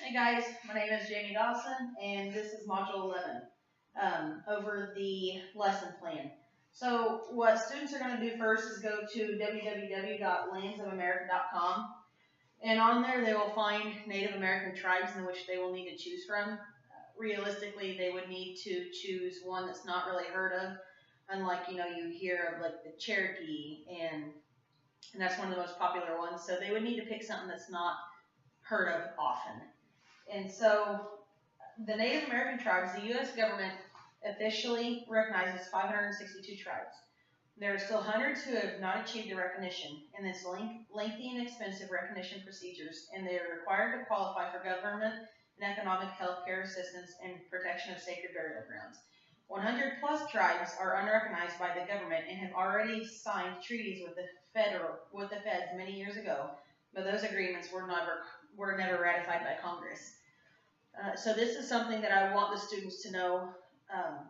Hey guys, my name is Jamie Dawson, and this is Module 11 over the lesson plan. So what students are going to do first is go to www.landsofamerica.com, and on there they will find Native American tribes in which they will need to choose from. Realistically, they would need to choose one that's not really heard of, unlike you hear of like the Cherokee, and that's one of the most popular ones. So they would need to pick something that's not heard of often. And so the Native American tribes, the U.S. government officially recognizes 562 tribes. There are still hundreds who have not achieved the recognition in this lengthy and expensive recognition procedures, and they are required to qualify for government and economic health care assistance and protection of sacred burial grounds. 100 plus tribes are unrecognized by the government and have already signed treaties with the feds many years ago, but those agreements were never ratified by Congress. So this is something that I want the students to know,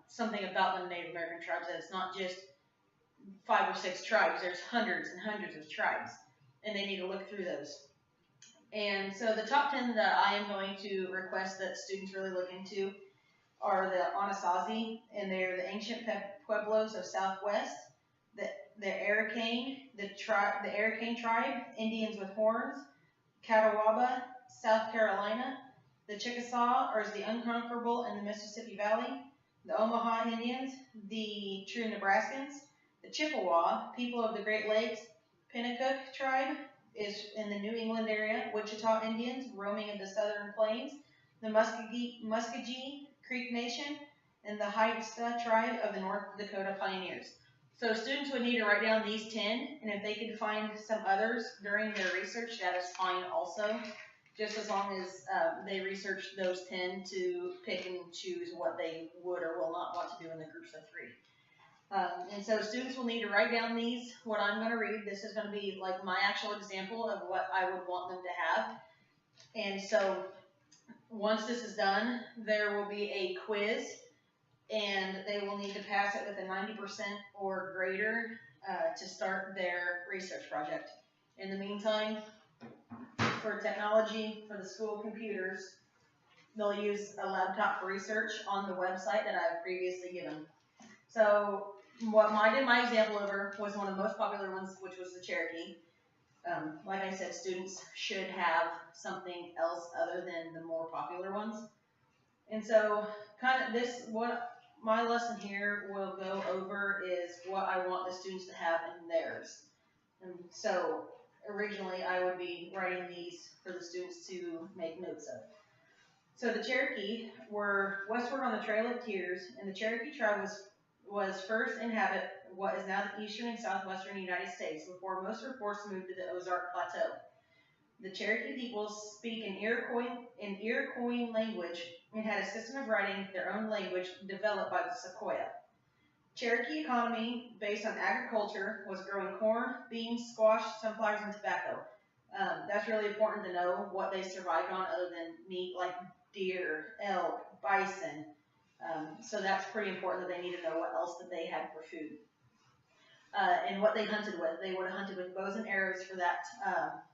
something about the Native American tribes, that it's not just 5 or 6 tribes, there's hundreds and hundreds of tribes, and they need to look through those. And so the top 10 that I am going to request that students really look into are the Anasazi, and they're the ancient pueblos of Southwest, the Arikane, the Arikane tribe, Indians with horns, Catawba, South Carolina. The Chickasaw, or the Unconquerable in the Mississippi Valley, the Omaha Indians, the true Nebraskans, the Chippewa, people of the Great Lakes, Pennacook tribe is in the New England area, Wichita Indians roaming in the southern plains, the Muskogee Creek Nation, and the Hydatsa tribe of the North Dakota pioneers. So students would need to write down these 10, and if they could find some others during their research, that is fine also. Just as long as they research those 10 to pick and choose what they would or will not want to do in the groups of 3. And so students will need to write down these, what I'm going to read. This is going to be like my actual example of what I would want them to have. And so once this is done, there will be a quiz, and they will need to pass it with a 90% or greater to start their research project. In the meantime, for technology, for the school computers, they'll use a laptop for research on the website that I've previously given. So what I did my example over was one of the most popular ones, which was the Cherokee. Like I said, students should have something else other than the more popular ones. And so what my lesson here will go over is what I want the students to have in theirs. And so originally I would be writing these for the students to make notes of. So the Cherokee were westward on the Trail of Tears, and the Cherokee tribe was first inhabit what is now the eastern and southwestern United States before most reports moved to the Ozark Plateau. The Cherokee people speak an Iroquois language and had a system of writing their own language developed by the Sequoia. Cherokee economy, based on agriculture, was growing corn, beans, squash, sunflowers, and tobacco. That's really important to know what they survived on other than meat like deer, elk, bison. So that's pretty important that they need to know what else that they had for food. And what they hunted with. They would have hunted with bows and arrows for that,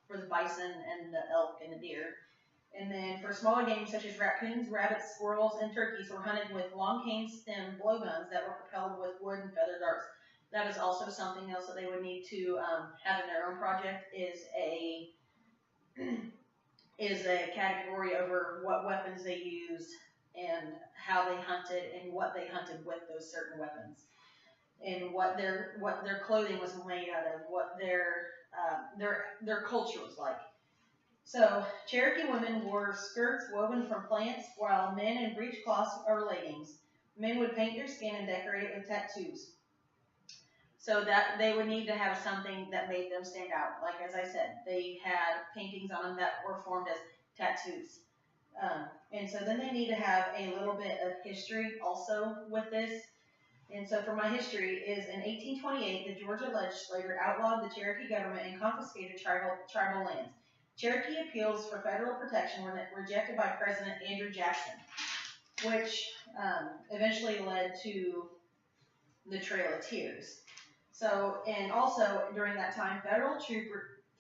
for the bison and the elk and the deer. And then for smaller game such as raccoons, rabbits, squirrels, and turkeys were hunted with long cane stem blowguns that were propelled with wood and feather darts. That is also something else that they would need to have in their own project, is a category over what weapons they used and how they hunted and what they hunted with those certain weapons, and what their clothing was made out of, what their culture was like. So, Cherokee women wore skirts woven from plants, while men in breechcloths or leggings. Men would paint their skin and decorate it with tattoos. So that they would need to have something that made them stand out. Like as I said, they had paintings on them that were formed as tattoos. And so then they need to have a little bit of history also with this. And so for my history is in 1828, the Georgia legislature outlawed the Cherokee government and confiscated tribal lands. Cherokee appeals for federal protection were rejected by President Andrew Jackson, which eventually led to the Trail of Tears. So, and also during that time,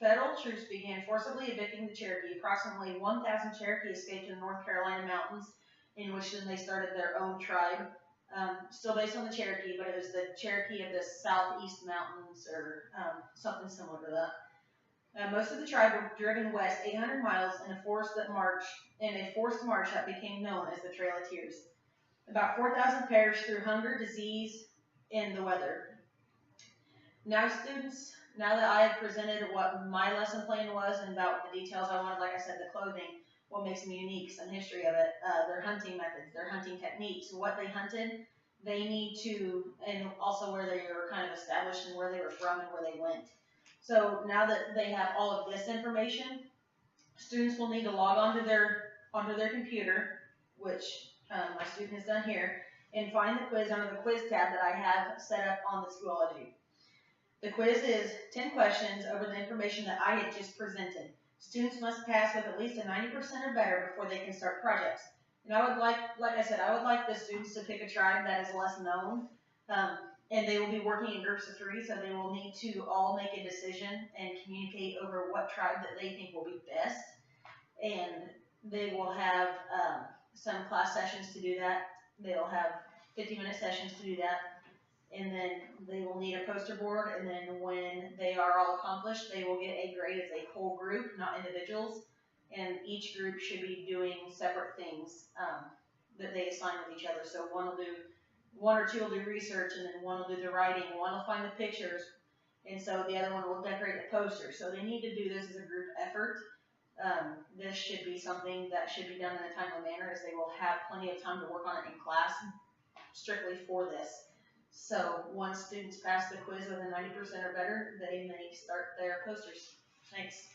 Federal troops began forcibly evicting the Cherokee. Approximately 1,000 Cherokee escaped to the North Carolina mountains, in which then they started their own tribe. Still based on the Cherokee, but it was the Cherokee of the Southeast Mountains or something similar to that. Most of the tribe were driven west 800 miles in a forced march that became known as the Trail of Tears. About 4,000 perished through hunger, disease, and the weather. Now, students, now that I have presented what my lesson plan was and about the details I wanted, like I said, the clothing, what makes them unique, some history of it, their hunting methods, their hunting techniques, what they hunted, they need to, and also where they were kind of established and where they were from and where they went. So now that they have all of this information, students will need to log onto their computer, which my student has done here, and find the quiz under the quiz tab that I have set up on the Schoology. The quiz is 10 questions over the information that I had just presented. Students must pass with at least a 90% or better before they can start projects. And I would like I said, I would like the students to pick a tribe that is less known. And they will be working in groups of 3, so they will need to all make a decision and communicate over what tribe that they think will be best. And they will have some class sessions to do that. They'll have 50-minute sessions to do that. And then they will need a poster board, and then when they are all accomplished, they will get a grade as a whole group, not individuals. And each group should be doing separate things that they assign with each other. So one or two will do research, and then one will do the writing, one will find the pictures, and so the other one will decorate the poster. So they need to do this as a group effort. This should be something that should be done in a timely manner, as they will have plenty of time to work on it in class strictly for this. So once students pass the quiz with a 90% or better, they may start their posters. Thanks.